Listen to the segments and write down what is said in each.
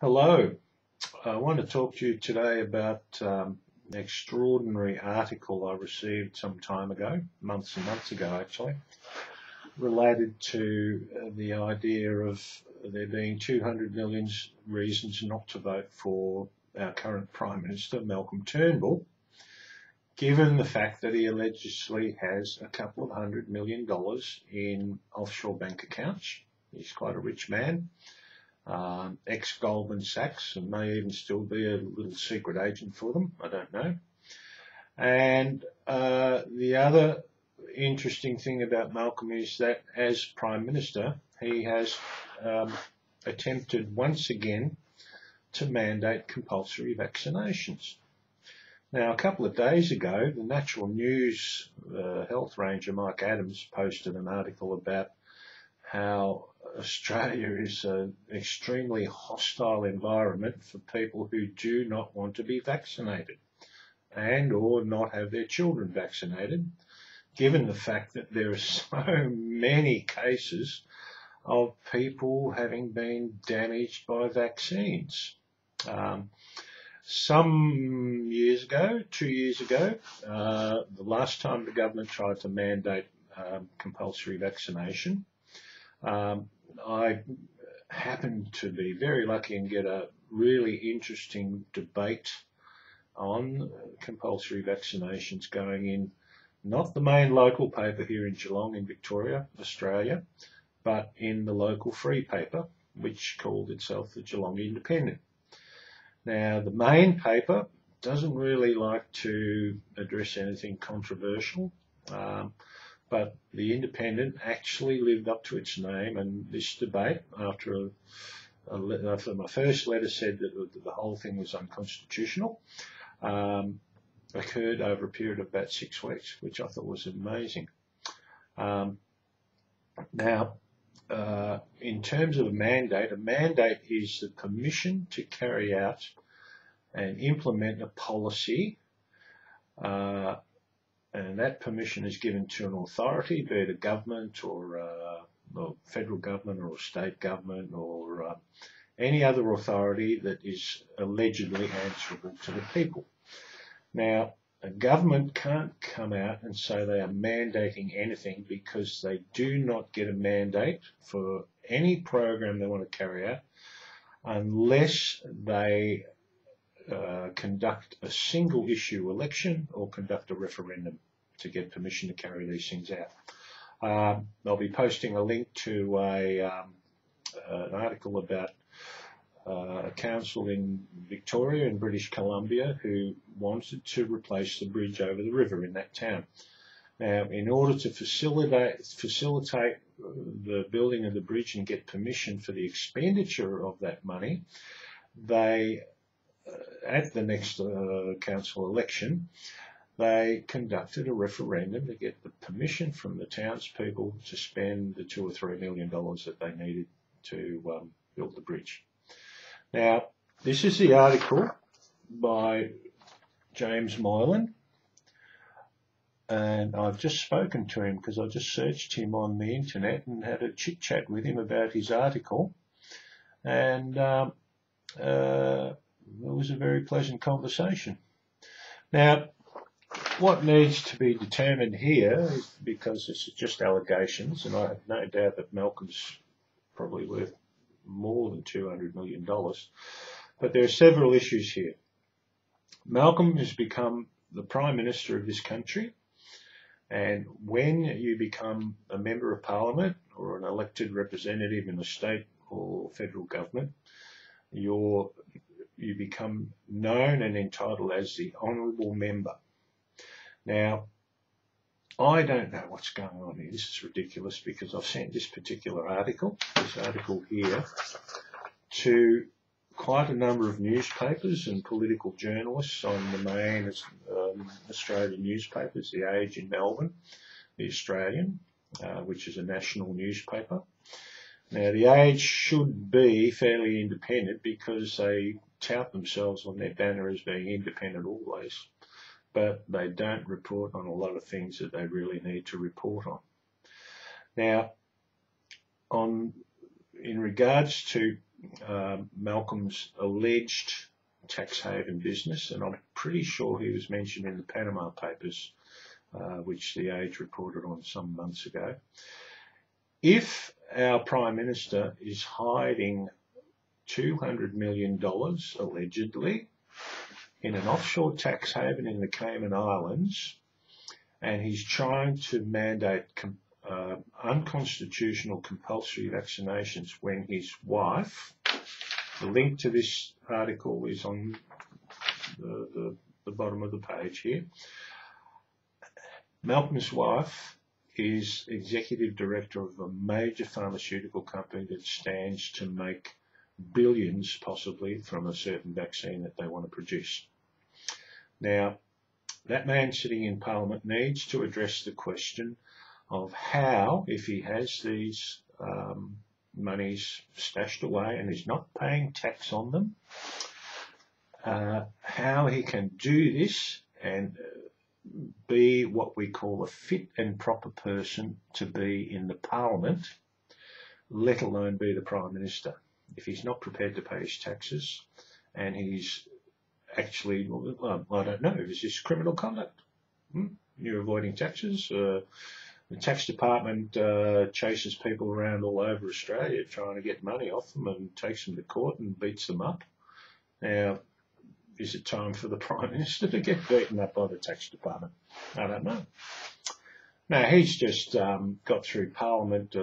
Hello, I want to talk to you today about an extraordinary article I received some time ago, months and months ago actually, related to the idea of there being 200 million reasons not to vote for our current Prime Minister, Malcolm Turnbull, given the fact that he allegedly has a couple of $100 million in offshore bank accounts. He's quite a rich man. Ex-Goldman Sachs, and may even still be a little secret agent for them, I don't know. And the other interesting thing about Malcolm is that as Prime Minister, he has attempted once again to mandate compulsory vaccinations. Now, a couple of days ago, the Natural News health ranger Mike Adams posted an article about how Australia is an extremely hostile environment for people who do not want to be vaccinated and or not have their children vaccinated, given the fact that there are so many cases of people having been damaged by vaccines. Some years ago, 2 years ago, the last time the government tried to mandate compulsory vaccination, I happened to be very lucky and get a really interesting debate on compulsory vaccinations going in, not the main local paper here in Geelong in Victoria, Australia, but in the local free paper, which called itself the Geelong Independent. Now, the main paper doesn't really like to address anything controversial, but the Independent actually lived up to its name, and this debate, after my first letter said that the whole thing was unconstitutional, occurred over a period of about 6 weeks, which I thought was amazing. Now, in terms of a mandate is the permission to carry out and implement a policy, and that permission is given to an authority, be it a government or federal government or a state government or any other authority that is allegedly answerable to the people. Now, a government can't come out and say they are mandating anything because they do not get a mandate for any program they want to carry out unless they conduct a single issue election or conduct a referendum to get permission to carry these things out. I'll be posting a link to an article about a council in Victoria and British Columbia who wanted to replace the bridge over the river in that town. Now, in order to facilitate the building of the bridge and get permission for the expenditure of that money, they at the next council election, they conducted a referendum to get the permission from the townspeople to spend the $2 or $3 million that they needed to build the bridge. Now, this is the article by James Moylan, and I've just spoken to him because I just searched him on the internet and had a chit chat with him about his article, and it was a very pleasant conversation. Now, what needs to be determined here is, because this is just allegations, and I have no doubt that Malcolm's probably worth more than $200 million, but there are several issues here. Malcolm has become the Prime Minister of this country, and when you become a Member of Parliament or an elected representative in the state or federal government, you become known and entitled as the Honourable Member. Now, I don't know what's going on here. This is ridiculous because I've sent this particular article, here, to quite a number of newspapers and political journalists on the main Australian newspapers, The Age in Melbourne, The Australian, which is a national newspaper. Now, The Age should be fairly independent because they tout themselves on their banner as being independent always, but they don't report on a lot of things that they really need to report on. Now, in regards to Malcolm's alleged tax haven business, and I'm pretty sure he was mentioned in the Panama Papers, which The Age reported on some months ago. If our Prime Minister is hiding $200 million, allegedly, in an offshore tax haven in the Cayman Islands, and he's trying to mandate unconstitutional compulsory vaccinations when his wife, the link to this article is on the bottom of the page here. Malcolm's wife is executive director of a major pharmaceutical company that stands to make billions, possibly, from a certain vaccine that they want to produce. Now, that man sitting in Parliament needs to address the question of how, if he has these monies stashed away and is not paying tax on them, how he can do this and be what we call a fit and proper person to be in the Parliament, let alone be the Prime Minister. If he's not prepared to pay his taxes and he's actually, well, I don't know, is this criminal conduct? You're avoiding taxes. The tax department chases people around all over Australia trying to get money off them and takes them to court and beats them up. Now, is it time for the Prime Minister to get beaten up by the tax department? I don't know. Now, he's just got through Parliament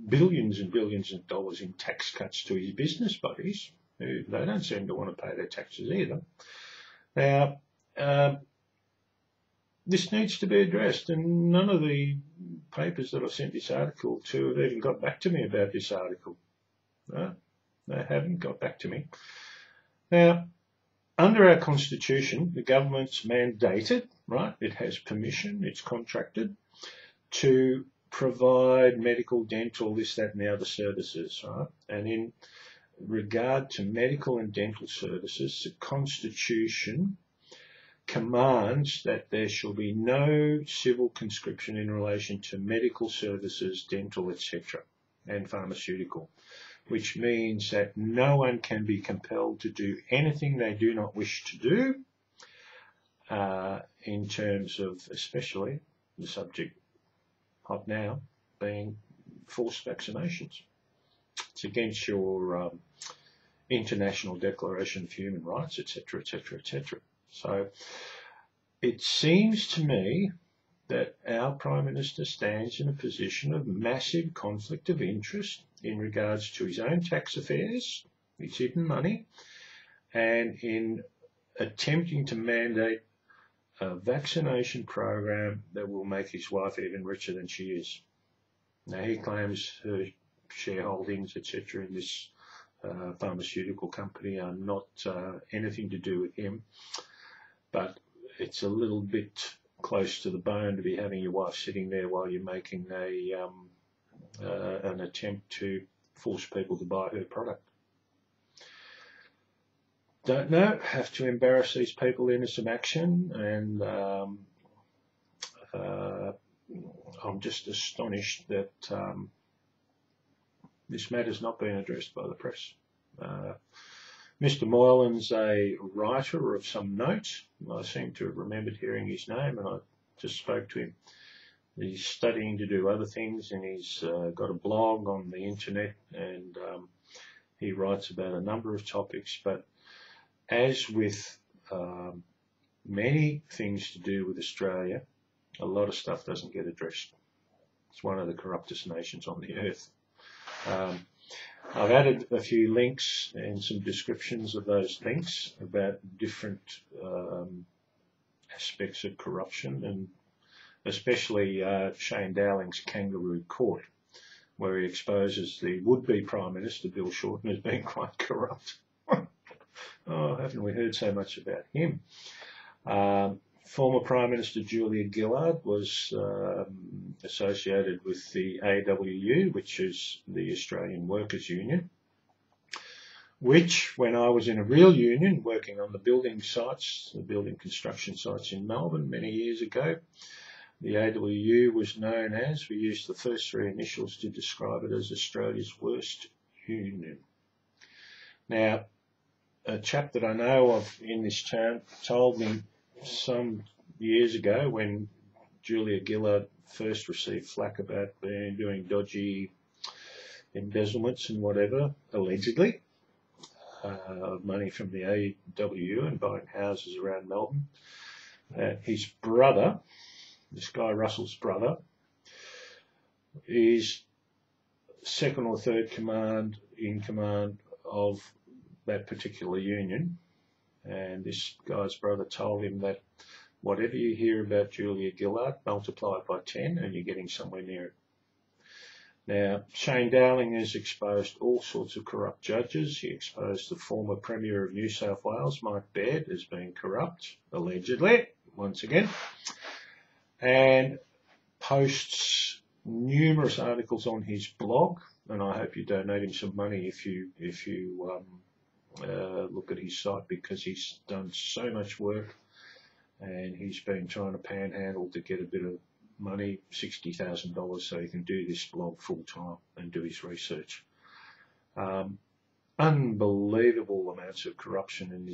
billions and billions of dollars in tax cuts to his business buddies. They don't seem to want to pay their taxes either. Now, this needs to be addressed, and none of the papers that I've sent this article to have even got back to me about this article. No, they haven't got back to me. Now, under our Constitution, the government's mandated, right? It has permission, it's contracted to provide medical, dental, this, that, and the other services, right? And in regard to medical and dental services, the Constitution commands that there shall be no civil conscription in relation to medical services, dental, etc., and pharmaceutical, which means that no one can be compelled to do anything they do not wish to do in terms of, especially the subject hot now, being forced vaccinations. It's against your International Declaration of Human Rights, etc., etc., etc. So it seems to me that our Prime Minister stands in a position of massive conflict of interest in regards to his own tax affairs, his hidden money, and in attempting to mandate a vaccination program that will make his wife even richer than she is. Now, he claims her shareholdings, etc., in this pharmaceutical company are not anything to do with him, but it's a little bit close to the bone to be having your wife sitting there while you're making an attempt to force people to buy her product. Don't know, have to embarrass these people into some action, and I'm just astonished that this matter's not been addressed by the press. Mr. Moylan's a writer of some note. I seem to have remembered hearing his name, and I just spoke to him. He's studying to do other things, and he's got a blog on the internet, and he writes about a number of topics. But as with many things to do with Australia, a lot of stuff doesn't get addressed. It's one of the corruptest nations on the earth. I've added a few links and some descriptions of those links about different aspects of corruption, and especially Shane Dowling's kangaroo court, where he exposes the would-be Prime Minister, Bill Shorten, as being quite corrupt. Oh, haven't we heard so much about him? Former Prime Minister Julia Gillard was associated with the AWU, which is the Australian Workers' Union, which, when I was in a real union working on the building sites, the building construction sites in Melbourne many years ago, the AWU was known as, we used the first three initials to describe it as, Australia's worst union. Now, a chap that I know of in this town told me some years ago, when Julia Gillard first received flack about doing dodgy embezzlements and whatever, allegedly, money from the AWU and buying houses around Melbourne, his brother, this guy Russell's brother, is second or third in command of that particular union, and this guy's brother told him that whatever you hear about Julia Gillard, multiply it by 10 and you're getting somewhere near it. Now, Shane Dowling has exposed all sorts of corrupt judges. He exposed the former Premier of New South Wales, Mike Baird, as being corrupt, allegedly, once again, and posts numerous articles on his blog, and I hope you donate him some money if you look at his site, because he's done so much work and he's been trying to panhandle to get a bit of money, $60,000, so he can do this blog full time and do his research. Unbelievable amounts of corruption in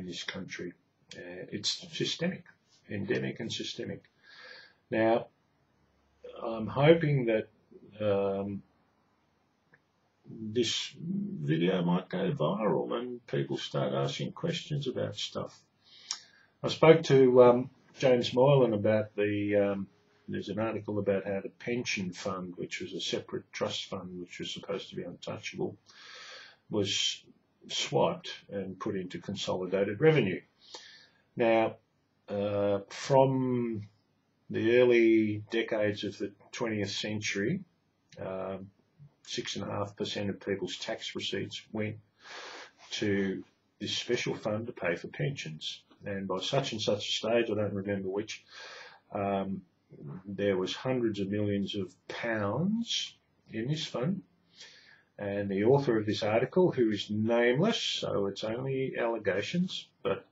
this country. It's systemic, endemic and systemic. Now, I'm hoping that this video might go viral and people start asking questions about stuff. I spoke to James Moylan about there's an article about how the pension fund, which was a separate trust fund which was supposed to be untouchable, was swiped and put into consolidated revenue. Now, from the early decades of the 20th century, 6.5% of people's tax receipts went to this special fund to pay for pensions. And by such and such a stage, I don't remember which, there was hundreds of millions of pounds in this fund. And the author of this article, who is nameless, so it's only allegations, but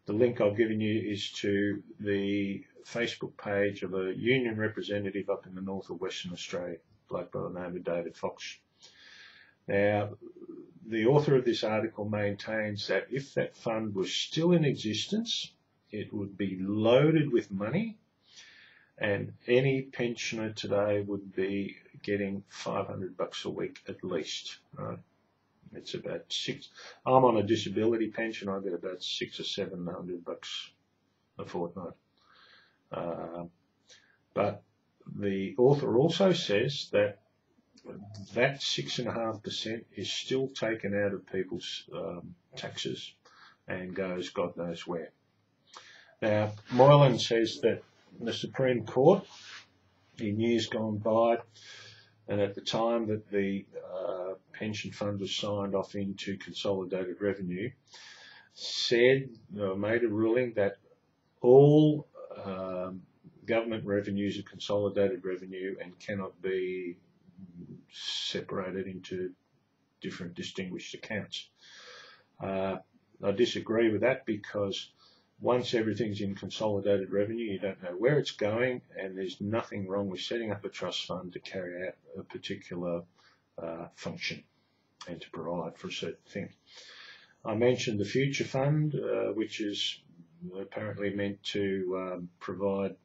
the link I've given you is to the Facebook page of a union representative up in the north of Western Australia, a bloke by the name of David Fox. Now, the author of this article maintains that if that fund was still in existence, it would be loaded with money, and any pensioner today would be getting $500 a week at least. Right? It's about I'm on a disability pension. I get about $600 or $700 a fortnight. But the author also says that 6.5% is still taken out of people's taxes and goes God knows where. Now, Moylan says that the Supreme Court, in years gone by, and at the time that the pension fund was signed off into consolidated revenue, made a ruling that all government revenues are consolidated revenue and cannot be separated into different distinguished accounts. I disagree with that, because once everything's in consolidated revenue, you don't know where it's going, and there's nothing wrong with setting up a trust fund to carry out a particular function and to provide for a certain thing. I mentioned the Future Fund, which is apparently meant to provide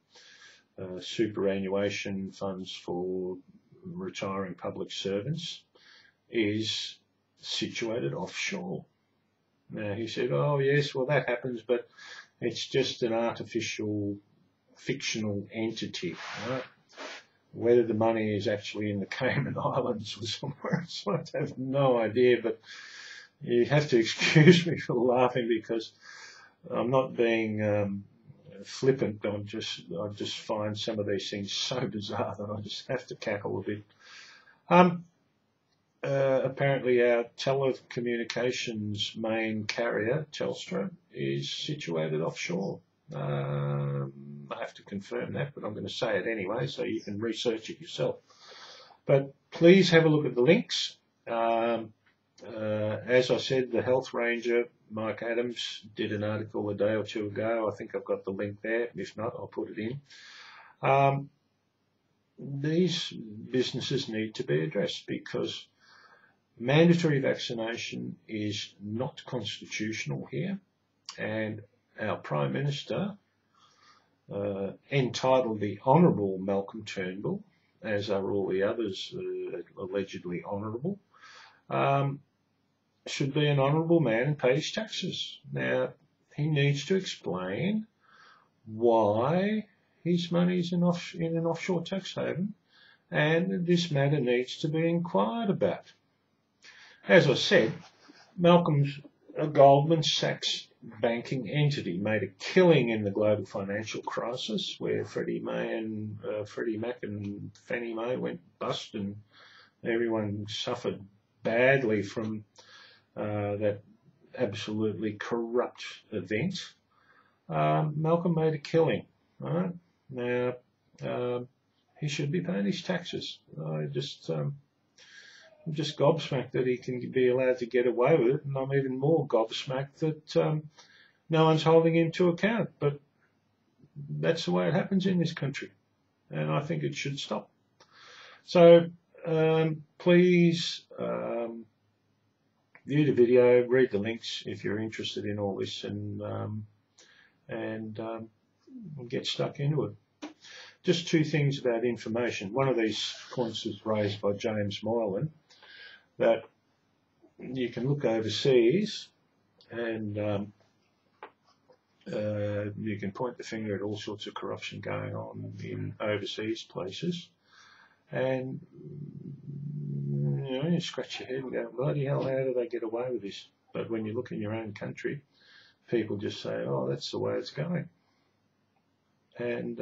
superannuation funds for retiring public servants, is situated offshore. Now, he said, oh yes, well that happens, but it's just an artificial, fictional entity, right? Whether the money is actually in the Cayman Islands or somewhere else, I have no idea, but you have to excuse me for laughing, because I'm not being flippant. I just find some of these things so bizarre that I just have to cackle a bit. Apparently our telecommunications main carrier, Telstra, is situated offshore. I have to confirm that, but I'm going to say it anyway, so you can research it yourself. But please have a look at the links. As I said, the health ranger, Mike Adams, did an article a day or two ago. I think I've got the link there. If not, I'll put it in. These businesses need to be addressed, because mandatory vaccination is not constitutional here, and our Prime Minister, entitled the Honourable Malcolm Turnbull, as are all the others allegedly honourable, should be an honourable man and pay his taxes. Now, he needs to explain why his money is in an offshore tax haven, and this matter needs to be inquired about. As I said, Malcolm's a Goldman Sachs banking entity made a killing in the global financial crisis, where Freddie Mac and Fannie Mae went bust, and everyone suffered badly from that absolutely corrupt event. Malcolm made a killing. Right? Now, he should be paying his taxes. I'm just gobsmacked that he can be allowed to get away with it, and I'm even more gobsmacked that no one's holding him to account. But that's the way it happens in this country, and I think it should stop. So please view the video, read the links if you're interested in all this, and get stuck into it. Just two things about information. One of these points was raised by James Moylan, that you can look overseas and you can point the finger at all sorts of corruption going on in overseas places, and you scratch your head and go, bloody hell, how do they get away with this? But when you look in your own country, people just say, oh, that's the way it's going. And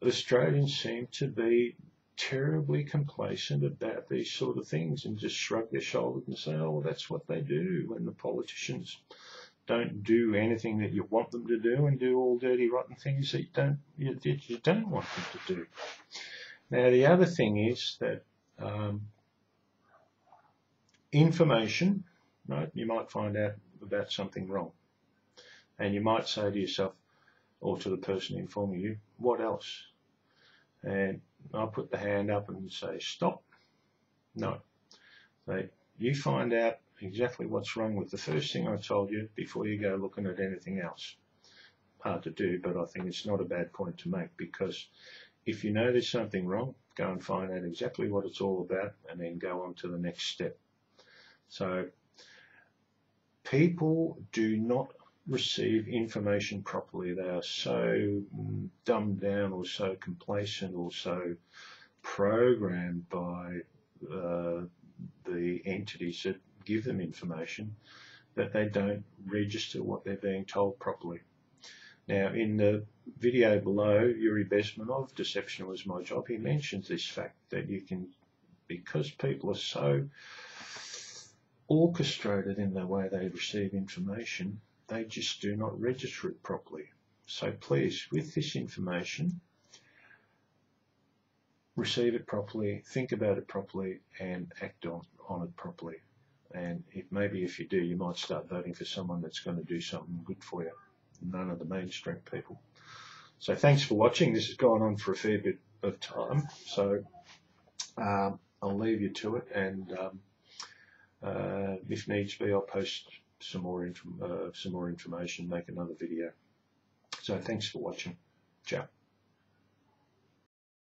Australians seem to be terribly complacent about these sort of things and just shrug their shoulders and say, oh, well, that's what they do, when the politicians don't do anything that you want them to do and do all dirty, rotten things that you don't want them to do. Now, the other thing is that information, right, you might find out about something wrong, and you might say to yourself, or to the person informing you, what else? And I'll put the hand up and say, stop. No. So you find out exactly what's wrong with the first thing I told you before you go looking at anything else. Hard to do, but I think it's not a bad point to make, because if you know there's something wrong, go and find out exactly what it's all about and then go on to the next step. So people do not receive information properly. They are so dumbed down or so complacent or so programmed by the entities that give them information that they don't register what they're being told properly. Now, in the video below, Yuri Bezmenov, Deception Was My Job, he mentions this fact that you can, because people are so orchestrated in the way they receive information, they just do not register it properly. So please, with this information, receive it properly, think about it properly, and act on it properly. And maybe if you do, you might start voting for someone that's going to do something good for you, none of the mainstream people. So thanks for watching. This has gone on for a fair bit of time, so I'll leave you to it, and if needs be, I'll post some more information, make another video. So thanks for watching. Ciao.